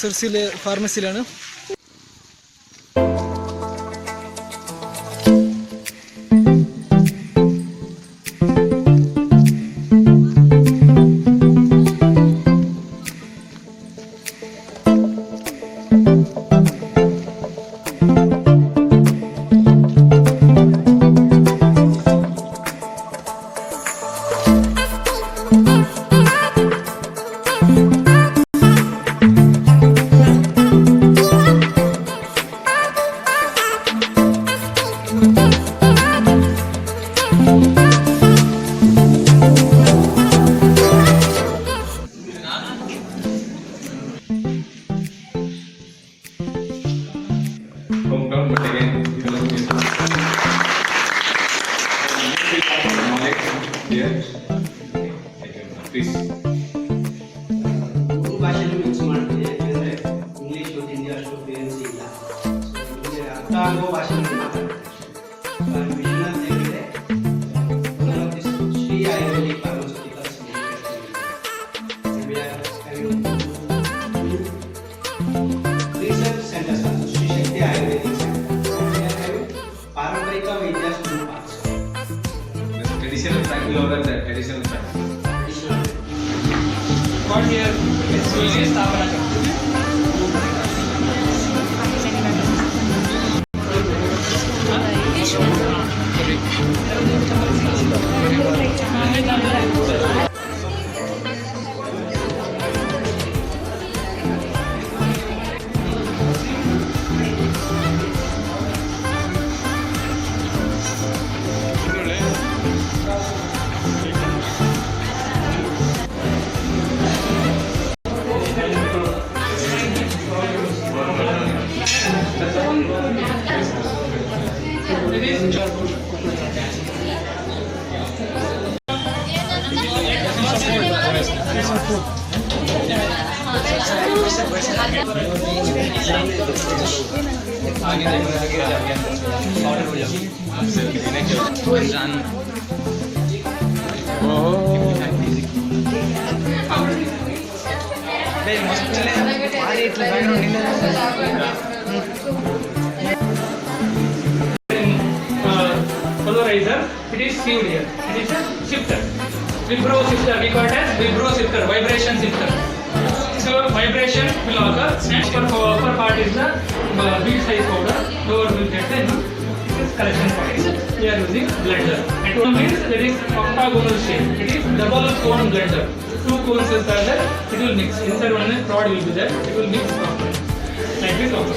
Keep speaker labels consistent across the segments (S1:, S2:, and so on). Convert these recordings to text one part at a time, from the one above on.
S1: സിർസിയിലെ ഫാർമസിയിലാണ്.
S2: Polarizer, it is sealed here. It is a shifter. Vibro shifter, we call it as vibro shifter, vibration shifter. So vibration will occur, and upper part is the big size powder, lower will get the collection point. We are using blender. And one means that is octagonal shape. It is double cone blender. Two cones are there, it will mix. Inside one rod will be there, it will mix properly. Like this also.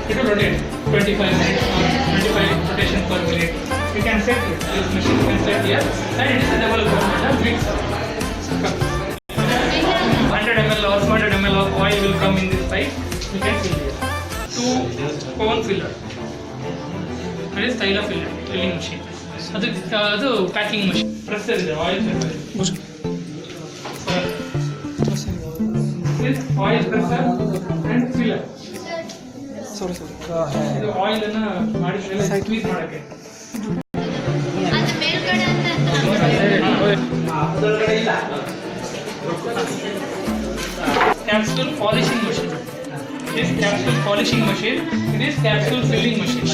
S2: It will rotate 25 minutes or 25 rotation per minute. You can set it. This machine can set here, and it is a double cone blender mix. 100 ml or 200 ml of oil will come in this pipe. You can fill here. 2 cone filler. That is style of filling machine. ಅದು packing machine. Presser ಇದೆ, oil presser. This oil presser and filler.
S1: Sorry.
S2: ಇದು oil ಅನ್ನು ಮಾಡಿದ್ರೆ squeeze ಮಾಡಕ್ಕೆ.
S3: ಅದು ಮೇಲ್ಗಡೆ ಅಂತ
S2: ಅದರಗಡೆ ಇಲ್ಲ. Capsule polishing machine. This capsule polishing machine, it is capsule filling machine.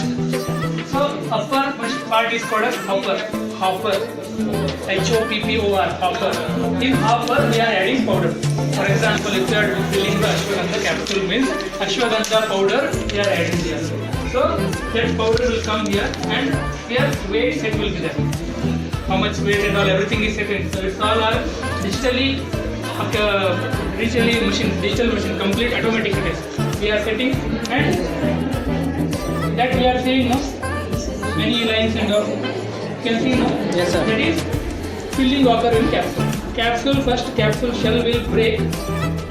S2: So upper part is called as hopper. HOPPOR, hopper. In hopper we are adding powder. For example, if you are filling the ashwagandha capsule means ashwagandha powder we are adding here. So that powder will come here, and here weight set will be there. How much weight and all, everything is set in. So it's all are digitally digital machine, complete automatic it is. We are setting, and that we are seeing now many lines and all. You can see now.
S1: Yes, sir.
S2: That is filling occur in capsule. First capsule shell will break,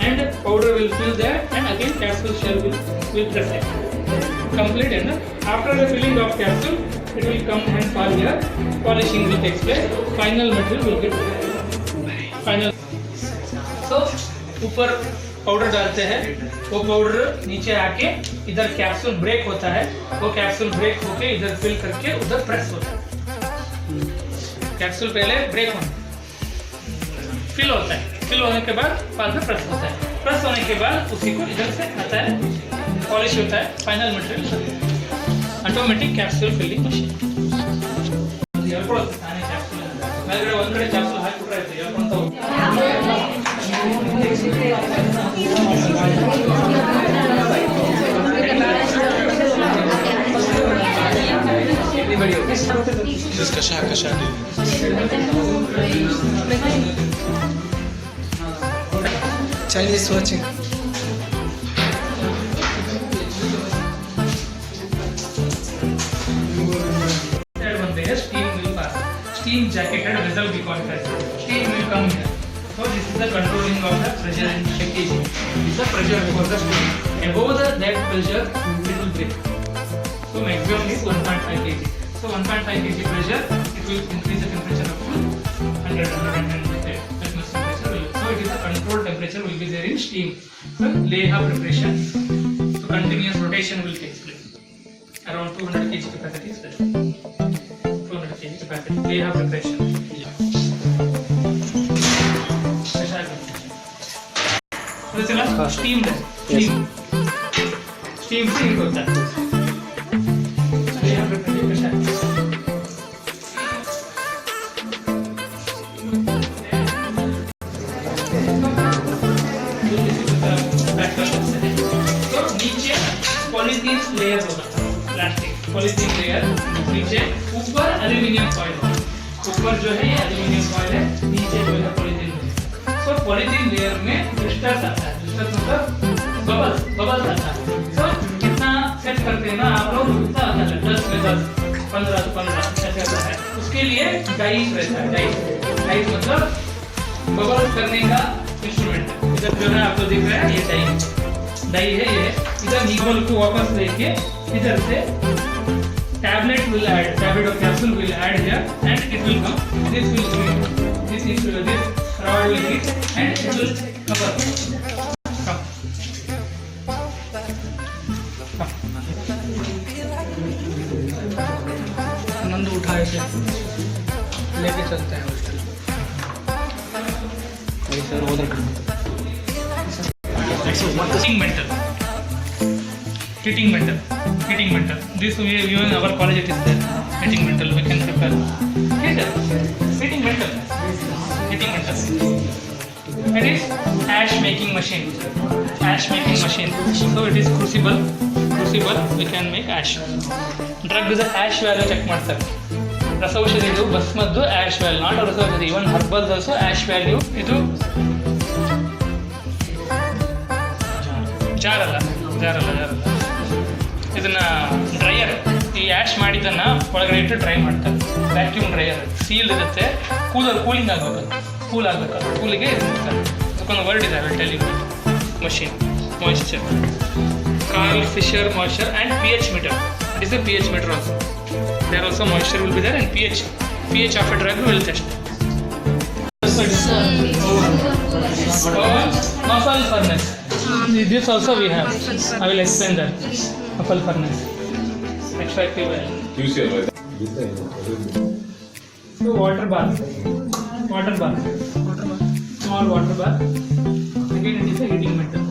S2: and powder will fill there, and again capsule shell will press it. Complete, and after the filling of capsule, it will come and fall here. Polishing will take place. Final material will get final. So ऊपर powder डालते हैं, वो powder नीचे आके इधर capsule break होता है, वो कैप्सूल ब्रेक होके इधर फिल करके उधर प्रेस होता है. कैप्सूल पहले ब्रेक फिल होता है, फिल होने के बाद में प्रेस होता है, प्रेस होने के बाद उसी को इधर से आता है, पॉलिश होता है, final material automatic capsule filling machine. ಮೇಲ್ಗಡೆ ಒಂದ್ ಕಡೆ ಕ್ಯಾಪ್ಸೂಲ್ ಹಾಕಿಬಿಟ್ರೆ ಆಯ್ತು, ಹೇಳ್ಕೊಂತ ಹೋಗಿ.
S1: कशा Chinese watching.
S2: Steam jacketed vessel we call it. Steam will come here. So this is the controlling of the pressure and shrinkage. This is the pressure for the steam. Above that pressure it will break. So maximum is 1.5 kg. So 1.5 kg pressure, it will increase the temperature up to 110 atmosphere pressure. So it is a controlled temperature will be there in steam. So layer preparation. So continuous rotation will take place. Around 200 kg capacity is there. 200 kg capacity. Layer preparation. Steam है, steam से ही होता है. यहाँ पे pressure तो नीचे polythene layer होगा, plastic polythene layer नीचे, ऊपर एल्युमिनियम फॉइल, ऊपर जो है ये एल्युमिनियम फॉइल है, नीचे जो है पॉलीथीन. तो पॉलीथीन लेयर में ब्लिस्टर्स आता है, मतलब बबल्स आता है. तो कितना सेट करते हैं ना आप लोग, कितना आता है 10 में 10, 15 तो 15 ऐसे आता है. उसके लिए डाइस रहता है. डाइस मतलब बबल्स करने का इंस्ट्रूमेंट है. इधर जो है आपको दिख रहा है ये डाई है ये। इधर निगोल को वापस लेके इधर से tablet or capsule will add here and it will come. This rod will hit and it will cover. Come.
S1: आनंद उठाए से लेके चलते हैं हॉस्टल। सर उधर
S2: Heating mental. This we even in our college it is there. Heating mental we can prepare. Heating mental. It is ash making machine. So it is crucible. We can make ash. Drug is a ash value check ಮಾಡ್ತಾರೆ. ರಸೌಷಧಿದು ಭಸ್ಮದ್ದು ash value, not ರಸೌಷಧಿ, even herbals also ash value. ಇದು ಜಾರಲ್ಲ. ಇದನ್ನ dryer, ಈ ash ಮಾಡಿದ್ದನ್ನು ಒಳಗಡೆ ಇಟ್ಟು dry ಮಾಡ್ತಾರೆ. Vacuum dryer sealed ಇರುತ್ತೆ. Cooling ಆಗಬೇಕು, ಕೂಲಿಗೆ ಇದು ಮಾಡ್ತಾರೆ. ಅದಕ್ಕೊಂದು ವರ್ಡ್ ಇದೆ, I will tell you. Machine moisture, Karl Fischer moisture and pH meter. It is a pH meter also. There also moisture will be there and pH of a drug will test. Muffle furnace. This also we have. I will explain that. Muffle furnace. Extractive well. So water bath. Small water bath. Again it is a heating method.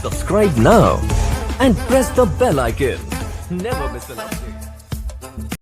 S4: Subscribe now and press the bell icon. Never miss an update.